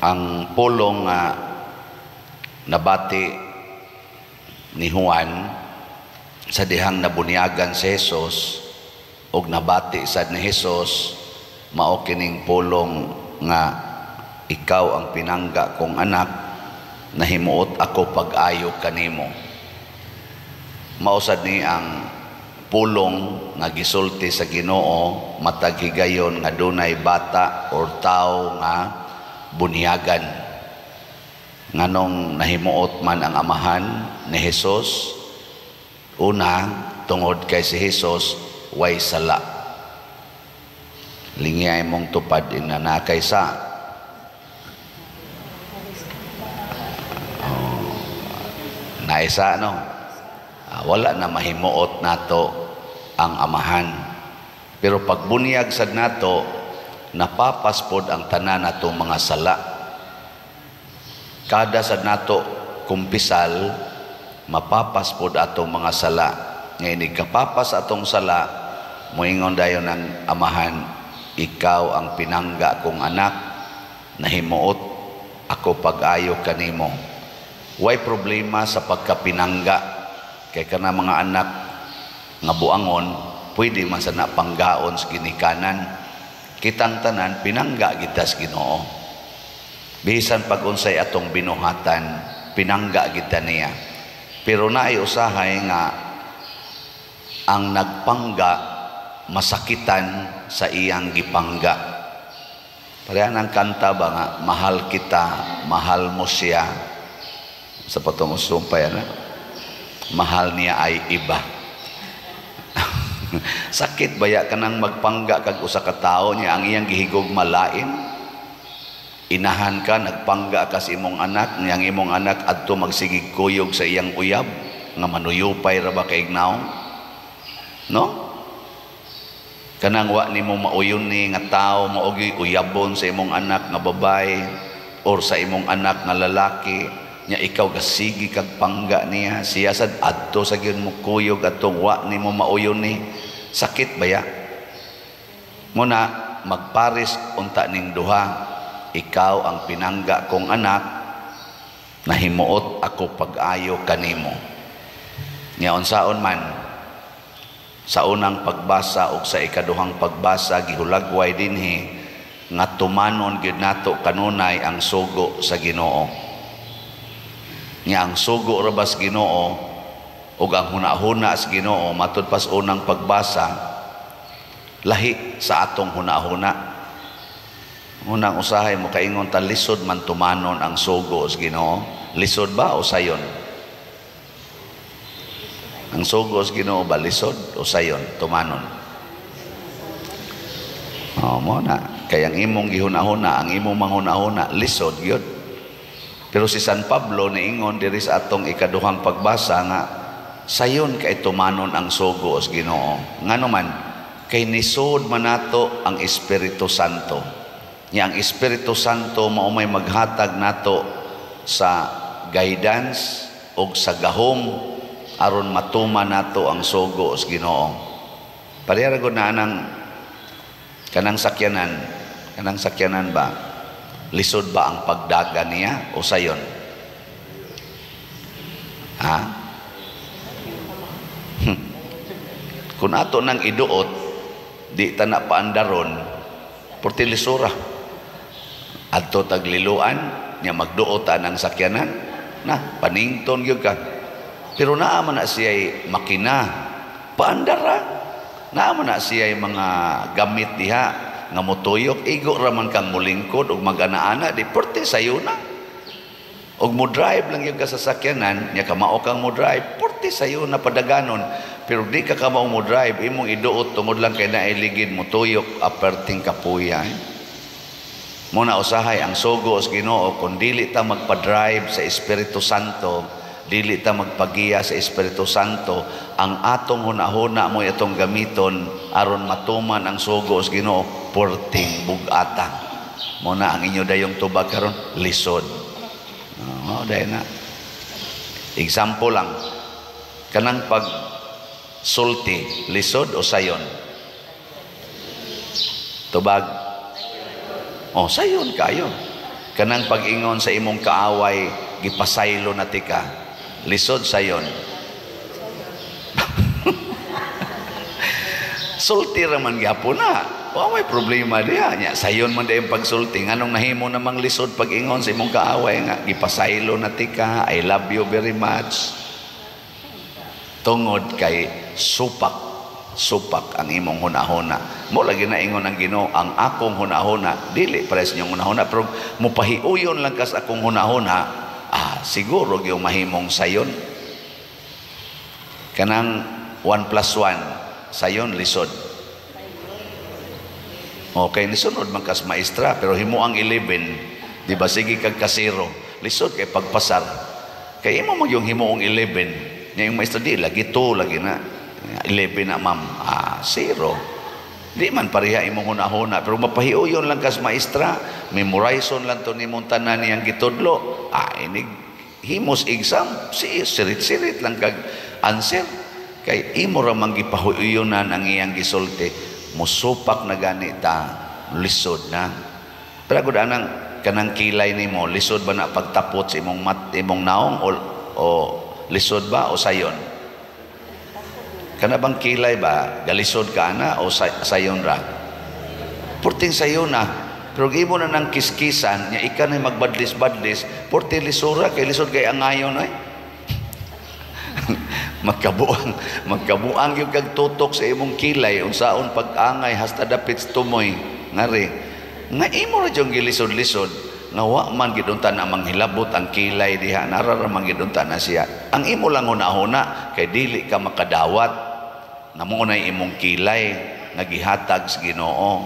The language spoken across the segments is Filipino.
ang pulong nga nabati ni Juan sa dihang nabunyagan si Jesus ug nabati sad ni Jesus mao kining pulong nga ikaw ang pinangga kong anak, nahimuot ako pag-ayo kanimo. Mao sad ni ang pulong nga gisulti sa Ginoo matag higayon nga dunay bata or tao nga bunyagan. Nganong nahimuot man ang amahan ni Jesus, una tungod kay si Jesus way sala. Lingay mong tupad inanakay sa naisa no. Wala na mahimuot nato ang amahan. Pero pagbunyag sad nato, napapaspod ang tanan nato mga sala. Kada sad nato kumpisal, mapapaspod atong mga sala. Ngayon ikapapas atong sala, moingon dayon ng amahan, ikaw ang pinangga kong anak, nahimuot ako pag-ayo kanimo. Way problema sa pagkapinangga. Kay kana mga anak nga buangon, pwede man sana panggaon sa ginikanan. Kitang tanan, pinangga kita sa Ginoo. Bisan pag unsay atong binuhatan, pinangga kita niya. Pero naay usahay nga ang nagpangga masakitan sa iyang gipangga. Parehan ang kanta ba nga, mahal kita, mahal mo siya. Sa patong usumpay na, mahal niya ay iba. Sakit baya kanang magpangga kag usa ka tawo niya ang iyang gihigog malain. Inahan ka, nagpangga ka sa imong anak, niyang imong anak adto magsigig kuyog sa iyang uyab nga manuyupay ra ba kay ignaw? No? Kanang wa nimo mauyon ni nga tawo maogi uyabon sa imong anak nga babae or sa imong anak nga lalaki, nya ikaw gasigi kag pangga niya, siya sad adto sa gyud mo kuyog atong wa nimo mauyon ni. Sakit baya? Muna magparis unta ning duha, ikaw ang pinangga kong anak, nahimuot ako pag-ayo kanimo. Nya unsaon man sa unang pagbasa o sa ikaduhang pagbasa gihulagway dinhi nga tumanon gyud nato kanunay ang sugo sa Ginoo. Nya ang sugo ra bas Ginoo ug ang hunahuna sa Ginoo matud pas unang pagbasa lahi sa atong hunahuna. Unang usahay mo kaingon ta lisod man tumanon ang sugo sa Ginoo. Lisod ba o sayon? Ang sugo sa Ginoo ba lisod o sayon tumanon? Mo na kay ang imong gihunahuna, ang imong manghunahuna lisod gyud. Pero si San Pablo niingon diri sa atong ikaduhang pagbasa nga sayon kay tumanon ang sugo sa Ginoo. Ngano man kay nisod man nato ang Espiritu Santo. Nya ang Espiritu Santo mao may maghatag nato sa guidance o sa gahom aron matuman nato ang sugo sa Ginoo. Parehara gud na kanang sakyanan ba? Lisod ba ang pagdaga niya o sayon? Ha? Kung ato nang iduot, di ta na paandaron, porti lisura. Adto tagliluan, niya magduotan ang sakyanan, na panington gyud ka. Pero naaman na siya'y makina, paandara. Naaman na siya'y mga gamit diha, nga motuyok, igo raman kang mulingkod, ug mag-ana-ana, di porti sayo na. Ug mo drive lang yung kasasakyanan, niya kamao kang mo drive, porti sayo na padaganon. Pero di ka kamao mo drive, imong iduot, tungod lang kay nailigid mo tuyok, aperting kapuya. Muna usahay, ang sugo sa Ginoo, kung dili ta magpa-drive sa Espiritu Santo, dili ta magpagiya sa Espiritu Santo, ang atong hunahuna mo itong gamiton aron matuman ang sugo sa Ginoo, porting bugata. Muna ang inyo dayong tubag karon lisod. Dahil na example lang, kanang pag sulti, lisod o sayon? Tubag? Sayon kayo. Kanang pag-ingon sa imong kaaway, gipasaylo na tika. Lisod sayon. Sulti raman gyapon na. Wa may problema diha. Nya sayon man dayong pagsulti. Nganong nahimo namang lisod pag-ingon sa imong kaaway nga gipasaylo na tika. I love you very much. Tungod kay supak ang imong hunahuna. Mo lagi na ingon ang Ginoo, ang akong hunahuna dili pares niyong hunahuna, pero mupahiuyon lang kas akong hunahuna, siguro yung mahimong sayon. Kanang 1+1 sayon lisod. Okay, nisunod man kas maestra, pero himo ang 11, di ba, sige kag kasiro, lisod kay pagpasar. Kay imo mo yung himo ang 11, yung maestra di lagi 2 lagi na 11 na ma'am, 0. Di man pareha imong hunahuna, pero mapahiuyon lang kas maestra, memorizon lang to nimong tanan niyang gitudlo. Inig himos exam, sirit-sirit lang kag answer. Kay imo ra man gipahiuyonan ang iyang gisulti, musupak na ganita, lisod na. Pero gud anang kanang kilay nimo, lisod ba na pagtapot sa imong naong o lisod ba o sayon? Kana bang kilay ba galisod ka na o sayon ra? Purting sayon na. Pero gimo na ng kiskisan nya ika na magbadlis-badlis, purti lisura kay lisod kay angayon ay. magkabuang yung kag tutok sa imong kilay unsaon pag-angay hasta dapit tumoy ngari. Nga imo ra jung gilisod-lisod nga wa man gid unta na manghilabot ang kilay diha, nararamang gid unta na siya. Ang imo lang hunahuna kay dili ka makadawat. Namo na imong kilay nga gihatag sa Ginoo.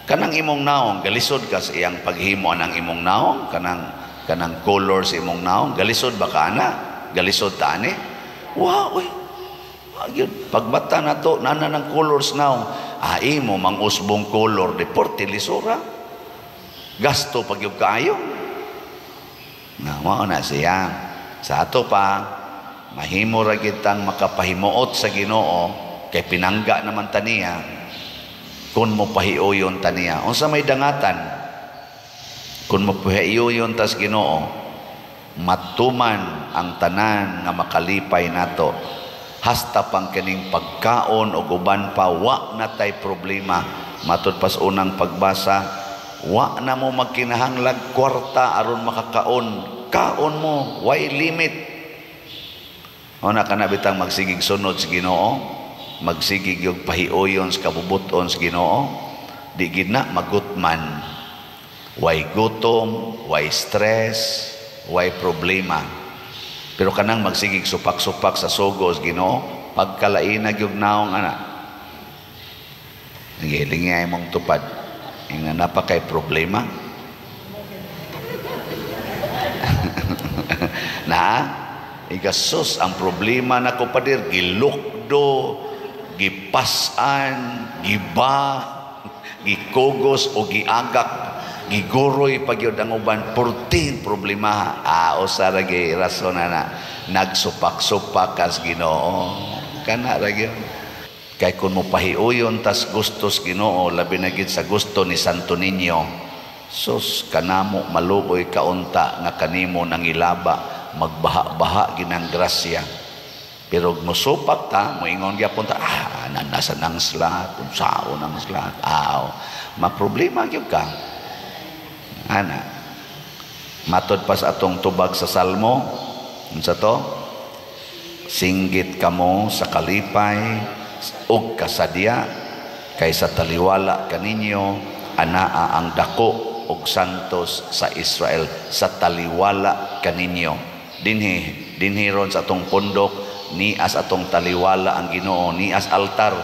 Kanang imong naong galisod ka sa iyang paghimo anang imong naong, kanang color sa imong naong, galisod ba ka na? Galisod ta ani? Wow, pagbata na to nana ng colors naong, imo mang usbong color deporte lisura. Gasto pag yung kaayo. Mao na siya. Sa ato pa mahimo ra kitang makapahimuot sa Ginoo. Kay pinangga naman taniya kung mo pahiuyon taniya. Unsa may dangatan kung mo pahiuyon tas Ginoo, matuman ang tanan nga makalipay nato. Hasta pang kining pagkaon o uban pa wa na tay problema. Matud pas unang pagbasa, wa na mo magkinahanglag kwarta aron makakaon. Kaon mo, way limit. O na ka na bitang magsigig sunod sa Ginoo, magsigig yung pahiuyon sa kabubuton sa Ginoo, di gid na magutman. Way gutom, way stress, way problema. Pero kanang magsigig supak-supak sa sugo sa Ginoo, pagkalainag yung naong ana, nagilingay mong tupad, yung napakay problema. Na igasos ang problema na kupadir, gilukdo, gipasan, giba, gikugos o giagak, giguroy pagyod ang uban, purting problema. Usa ra gyud rason na nagsupak-supak kas Ginoo. Kana ra gyud. Kay kun mo pahiuyon tas gustos Ginoo, labi na gid sa gusto ni Santo Niño, sus kanamo maluoy kaunta nga kanimo nangilaba, magbaha-baha ginang grasya. Pero musupak ta, moingon gyapon ta, nasa nang slat, unsao nang slat. Maproblema gyud ka. Ana. Matod pa sa atong tubag sa Salmo, unsa to? Singgit kamo sa kalipay ug kasadya kaysa taliwala kaninyo anaa ang dako ug santos sa Israel, sa taliwala kaninyo. Dinhi ron sa atong pundok, nias atong taliwala ang Ginoo, nias altar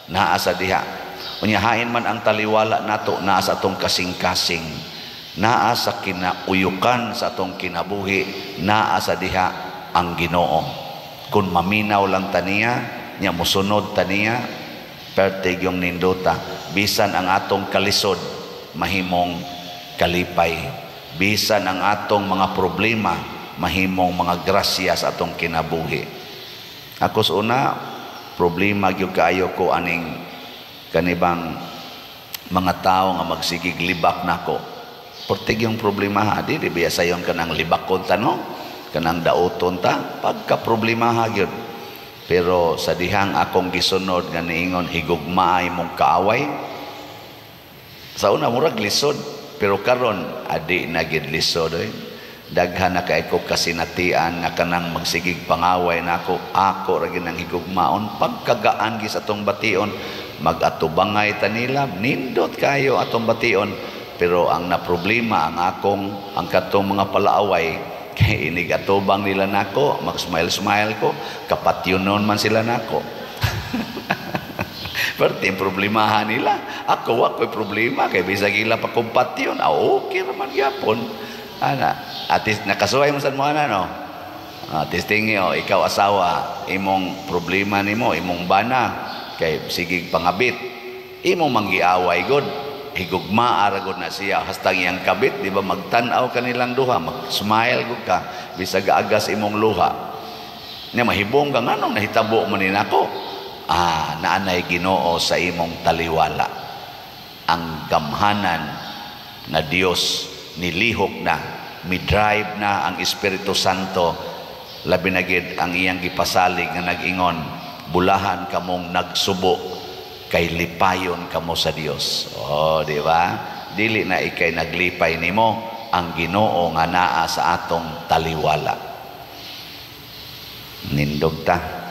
naa sa diha. Unyahain man ang taliwala nato, naa sa atong kasing-kasing, naa sa kinauyukan sa atong kinabuhi, naa sa diha ang Ginoo. Kung maminaw lang taniya, nya musunod taniya, pertig yung nindota. Bisan ang atong kalisod, mahimong kalipay. Bisan ang atong mga problema, mahimong mga grasya sa atong kinabuhi. Ako sa una, problema gyud kaayo ko aning kanibang mga tao nga magsigig libak nako. Portig yung problema ha, di biasa yung kanang libakon ta no, kanang dauton ta, pagka problema ha yun. Pero sa dihang akong gisunod nga niingon higugmaay mong kaaway, sa una murag lisod, pero karon adi na gid lisod eh. Daghan na kay ko kasinatian nga kanang magsigig pangaway nako, ako ra gid nang higugmaon pagkagaan gi sa atong bation, magatubangay ta nila, nindot kayo atong bation. Pero ang na problema ang katong mga palaaway kay inigatubang nila nako, mag-smile ko, kapatyonon man sila nako. Pero yung problemahan nila, ako'y problema kay bisag ila pa kompatyon. Okay naman yapon. Ana, atis nakasuway mo sa mga no. Testing yo, ikaw asawa, imong problema nimo, imong bana kay sige pangabit. Imong manggiaway god. Higugma aragod na siya hastang iyang kabit, di ba magtanaw kanilang duha, mag-smile gud ka bisag agas imong luha nya mahibong ka nganong nahitabo man ninako. Naanay Ginoo sa imong taliwala ang gamhanan na Dios nilihok na, midrive na ang Espiritu Santo, labi na gid ang iyang gipasalig nga nag-ingon, bulahan kamong nagsubo kay lipayon kamo sa Dios. Di ba? Dili na ikay naglipay nimo, ang Ginoo nga naa sa atong taliwala. Nindog ta.